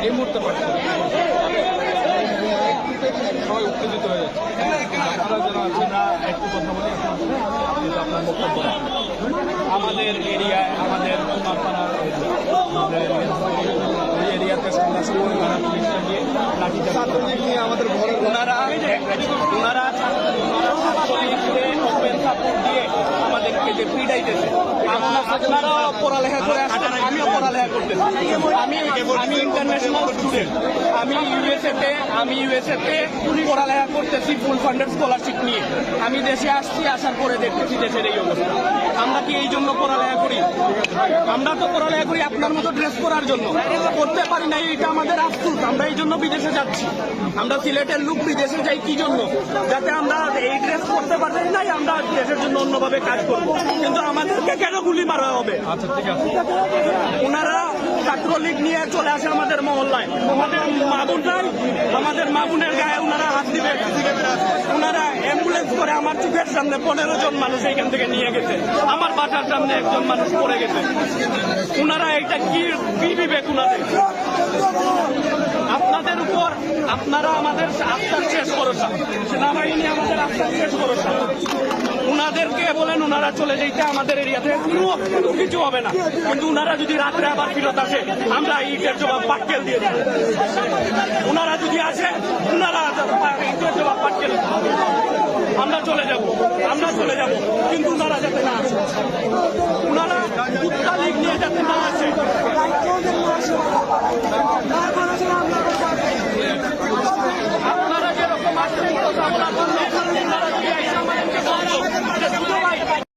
এই মুহূর্তে পাচ্ছি সবাই উত্তেজিত হয়ে যাচ্ছে। আপনারা যারা আছেন না একটু কথা বলি, আপনার বক্তব্য। আমাদের এরিয়ায় আমাদের কুমারপাড়া এরিয়াতে ছাত্রলীগ নিয়ে আমাদের ওনারা ওপেন সাপোর্ট দিয়ে আমাদেরকে যে পিড়াইতেছে। আপনারাও পড়ালেখা করে আসছেন, আমিও পড়ালেখা করতেছি। আমি ইন্টারন্যাশনাল স্টুডেন্ট। আমি ইউএসএতে পড়ালেখা করতেছি ফুল ফান্ডেড স্কলারশিপ নিয়ে। আমি দেশে আসছি, আসার পরে দেখতেছি দেশের এই অবস্থা। আমরা কি এই জন্য পড়ালেখা করি? আমরা তো পড়ালেখা করি আপনার মতো ড্রেস করার জন্য, করতে পারি না। এইটা আমাদের আফসোস। আমরা এই জন্য বিদেশে যাচ্ছি। আমরা সিলেটের লোক বিদেশে যাই কি জন্য? যাতে আমরা এই ড্রেস করতে পারি নাই, আমরা দেশের জন্য অন্যভাবে কাজ করব। কিন্তু আমাদেরকে কেন গুলি মারা হবে? আচ্ছা, ঠিক আছে। ওনারা ছাত্রলীগ নিয়ে চলে আসে আমাদের মহল্লায়। আমাদের মা বোনের গায়ে ওনারা হাত দিবে। ওনারা অ্যাম্বুলেন্স করে আমার চোখের সামনে 15 জন মানুষ এইখান থেকে নিয়ে গেছে। আমার বাসার সামনে একজন মানুষ পড়ে গেছে। ওনারা এটা কি বিবেক ওনাদের? আপনাদের উপর আপনারা আমাদের আস্থার শেষ ভরসা। সেনাবাহিনী আমাদের আস্থার শেষ ভরসা। উনাদেরকে বলেন উনারা চলে যেতে আমাদের এরিয়াতে কোনো কিছু হবে না। কিন্তু উনারা যদি রাত্রে আবার ফিরত আসে, আমরা ইটের জবাব পাটকেল দিয়ে দেব। উনারা যদি আসে, উনারা ইটের জবাব পাটকেল, আমরা চলে যাব। কিন্তু উনারা যাতে না আসে।